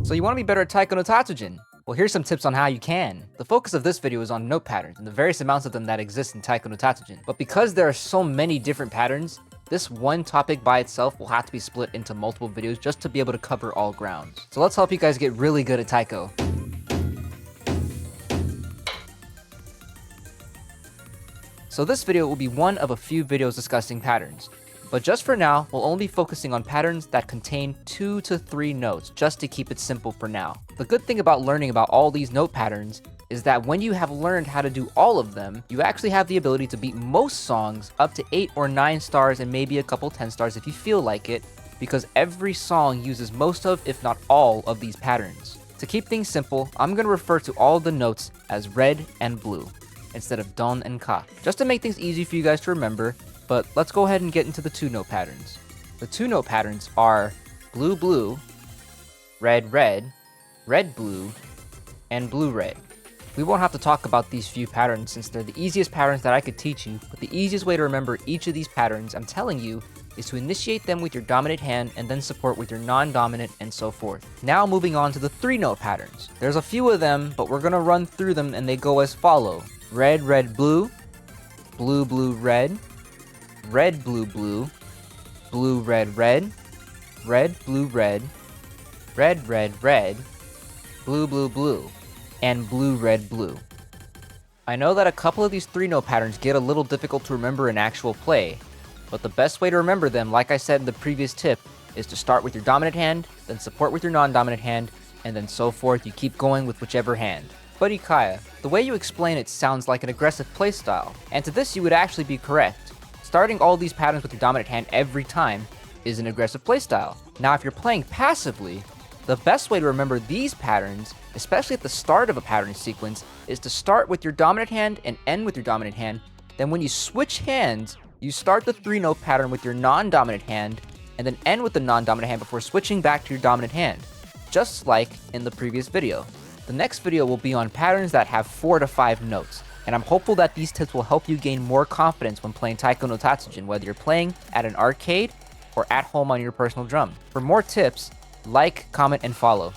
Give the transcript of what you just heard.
So you want to be better at Taiko no Tatsujin? Well, here's some tips on how you can. The focus of this video is on note patterns and the various amounts of them that exist in Taiko no Tatsujin. But because there are so many different patterns, this one topic by itself will have to be split into multiple videos just to be able to cover all grounds. So let's help you guys get really good at Taiko. So this video will be one of a few videos discussing patterns. But just for now, we'll only be focusing on patterns that contain 2 to 3 notes, just to keep it simple for now. The good thing about learning about all these note patterns is that when you have learned how to do all of them, you actually have the ability to beat most songs up to 8 or 9 stars and maybe a couple 10 stars if you feel like it, because every song uses most of, if not all, of these patterns. To keep things simple, I'm going to refer to all the notes as red and blue, instead of don and ka, just to make things easy for you guys to remember. But let's go ahead and get into the 2-note patterns. The 2-note patterns are blue blue, red red, red blue, and blue red. We won't have to talk about these few patterns since they're the easiest patterns that I could teach you, but the easiest way to remember each of these patterns I'm telling you is to initiate them with your dominant hand and then support with your non-dominant and so forth. Now moving on to the 3-note patterns. There's a few of them, but we're gonna run through them and they go as follow. Red red blue, blue blue red, red blue blue, blue red red, red blue red, red red red, blue blue blue, and blue red blue. I know that a couple of these 3-note patterns get a little difficult to remember in actual play, but the best way to remember them, like I said in the previous tip, is to start with your dominant hand, then support with your non-dominant hand, and then so forth. You keep going with whichever hand. But Ikaia, the way you explain it sounds like an aggressive playstyle, and to this you would actually be correct. Starting all these patterns with your dominant hand every time is an aggressive playstyle. Now if you're playing passively, the best way to remember these patterns, especially at the start of a pattern sequence, is to start with your dominant hand and end with your dominant hand. Then when you switch hands, you start the 3-note pattern with your non-dominant hand and then end with the non-dominant hand before switching back to your dominant hand, just like in the previous video. The next video will be on patterns that have 4 to 5 notes, and I'm hopeful that these tips will help you gain more confidence when playing Taiko no Tatsujin, whether you're playing at an arcade or at home on your personal drum. For more tips, like, comment, and follow.